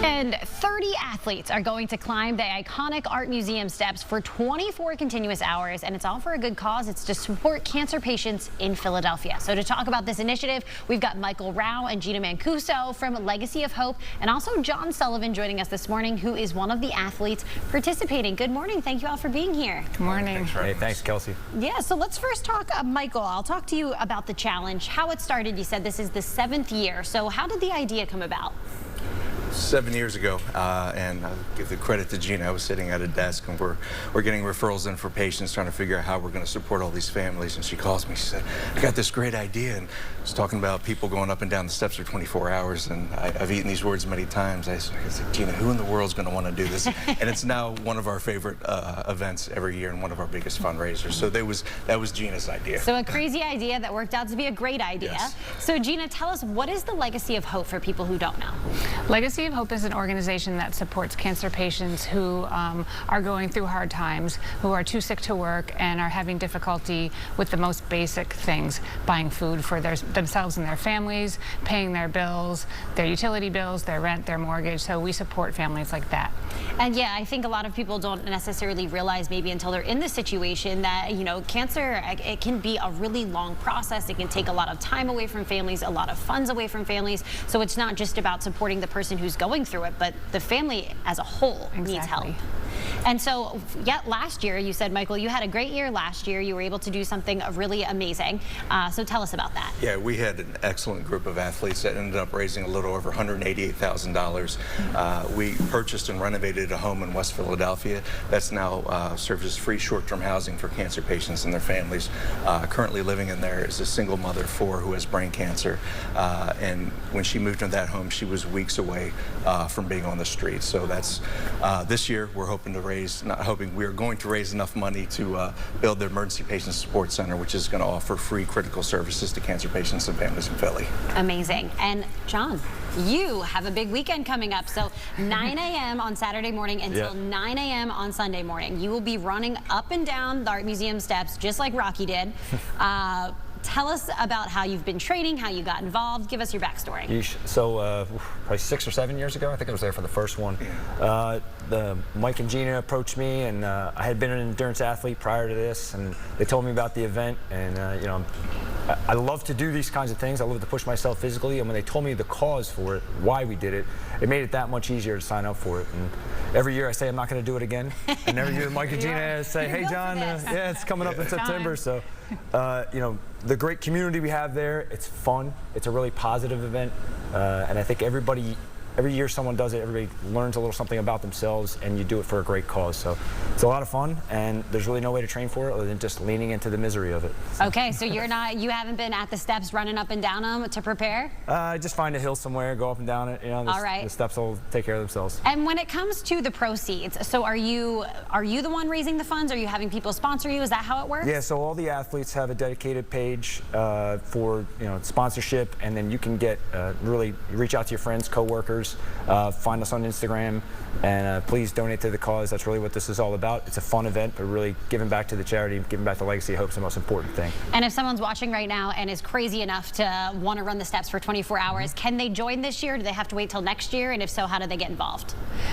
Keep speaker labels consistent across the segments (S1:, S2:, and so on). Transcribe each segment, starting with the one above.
S1: And 30 athletes are going to climb the iconic Art Museum steps for 24 continuous hours, and it's all for a good cause. It's to support cancer patients in Philadelphia. So to talk about this initiative, we've got Michael Rao and Gina Mancuso from Legacy of Hope, and also John Sullivan joining us this morning, who is one of the athletes participating. Good morning. Thank you all for being here.
S2: Good morning.
S3: Thanks, Kelsey.
S1: Yeah, so let's first talk, Michael, I'll talk to you about the challenge, how it started. You said this is the 7th year. So how did the idea come about?
S4: 7 years ago, and I'll give the credit to Gina. I was sitting at a desk, and we're getting referrals in for patients, trying to figure out how we're going to support all these families. And she calls me. She said, "I got this great idea," and I was talking about people going up and down the steps for 24 hours. And I've eaten these words many times. I said, "Gina, who in the world is going to want to do this?" And it's now one of our favorite events every year and one of our biggest fundraisers. So that was Gina's idea.
S1: So a crazy idea that worked out to be a great idea.
S4: Yes.
S1: So Gina, tell us, what is the Legacy of Hope for people who don't know?
S2: Legacy of Hope is an organization that supports cancer patients who are going through hard times, who are too sick to work and are having difficulty with the most basic things, buying food for themselves and their families, paying their bills, their utility bills, their rent, their mortgage. So we support families like that.
S1: And yeah, I think a lot of people don't necessarily realize maybe until they're in this situation that, you know, cancer, it can be a really long process. It can take a lot of time away from families, a lot of funds away from families. So it's not just about supporting the person who's going through it, but the family as a whole needs help. And so, yeah, last year, you said, Michael, you had a great year last year. You were able to do something really amazing. So tell us about that.
S4: Yeah, we had an excellent group of athletes that ended up raising a little over $188,000. We purchased and renovated a home in West Philadelphia that's now serves as free short-term housing for cancer patients and their families. Currently living in there is a single mother of 4 who has brain cancer. And when she moved into that home, she was weeks away from being on the street. So that's this year we're hoping to raise, not hoping, we are going to raise enough money to build the Emergency Patient Support Center, which is going to offer free critical services to cancer patients and families in Philly.
S1: Amazing. And John, you have a big weekend coming up. So 9 a.m. on Saturday morning until 9 a.m. on Sunday morning. You will be running up and down the Art Museum steps just like Rocky did. Tell us about how you've been training, how you got involved. Give us your backstory.
S3: So probably 6 or 7 years ago, I think I was there for the first one. Mike and Gina approached me, and I had been an endurance athlete prior to this, and they told me about the event. And you know, I love to do these kinds of things. I love to push myself physically, and when they told me the cause for it, why we did it, it made it that much easier to sign up for it. And every year I say I'm not going to do it again, and every year Mike and Gina say, "Hey John, yeah, it's coming up in September." So you know, the great community we have there, it's fun, it's a really positive event, and I think every year someone does it, everybody learns a little something about themselves, and you do it for a great cause. So it's a lot of fun, and there's really no way to train for it other than just leaning into the misery of it. So.
S1: Okay, so you haven't been at the steps running up and down them to prepare?
S3: Just find a hill somewhere, go up and down it. You know,
S1: all right.
S3: The steps will take care of themselves.
S1: And when it comes to the proceeds, so are you the one raising the funds? Are you having people sponsor you? Is that how it works?
S3: Yeah, so all the athletes have a dedicated page for sponsorship, and then you can get really reach out to your friends, coworkers. Find us on Instagram, and please donate to the cause. That's really what this is all about. It's a fun event, but really giving back to the charity, giving back to Legacy of Hope is the most important thing.
S1: And if someone's watching right now and is crazy enough to want to run the steps for 24 hours, can they join this year? Do they have to wait till next year? And if so, how do they get involved?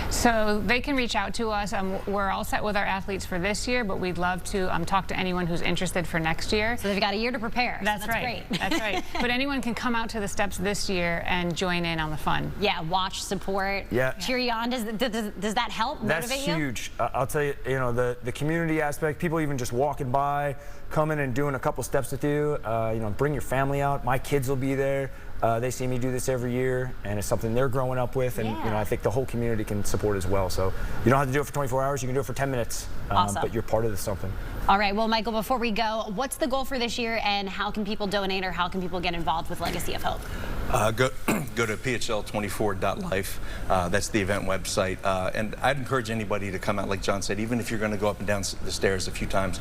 S2: So they can reach out to us. We're all set with our athletes for this year, but we'd love to talk to anyone who's interested for next year.
S1: So they've got a year to prepare.
S2: That's right. Great. That's right. But anyone can come out to the steps this year and join in on the fun.
S1: Yeah, watch, support, cheer you on. Does that help motivate you?
S3: That's huge. I'll tell you, the community aspect, people even just walking by, coming and doing a couple steps with you, bring your family out. My kids will be there. They see me do this every year, and it's something they're growing up with, and I think the whole community can support as well. So you don't have to do it for 24 hours, you can do it for 10 minutes,
S1: awesome.
S3: But you're part of something.
S1: All right, well, Michael, before we go, what's the goal for this year, and how can people donate, or how can people get involved with Legacy of Hope?
S4: Go to PHL24.life. That's the event website. And I'd encourage anybody to come out, like John said, even if you're going to go up and down the stairs a few times.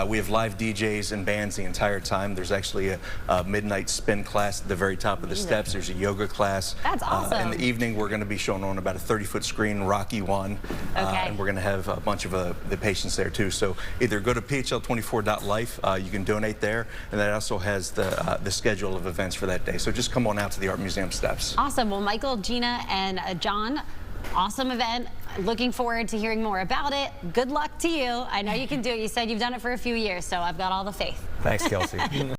S4: We have live DJs and bands the entire time. There's actually a midnight spin class at the very top of the steps. There's a yoga class.
S1: That's awesome.
S4: In the evening, we're going to be showing on about a 30-foot screen, Rocky 1. And we're going to have a bunch of the patients there, too. So either go to PHL24.life, you can donate there, and that also has the schedule of events for that day. So just come on out to the Art Museum steps.
S1: Awesome. Well, Michael, Gina, and John, Awesome event. Looking forward to hearing more about it. Good luck to you. I know you can do it. You said you've done it for a few years, so I've got all the faith.
S3: Thanks, Kelsey.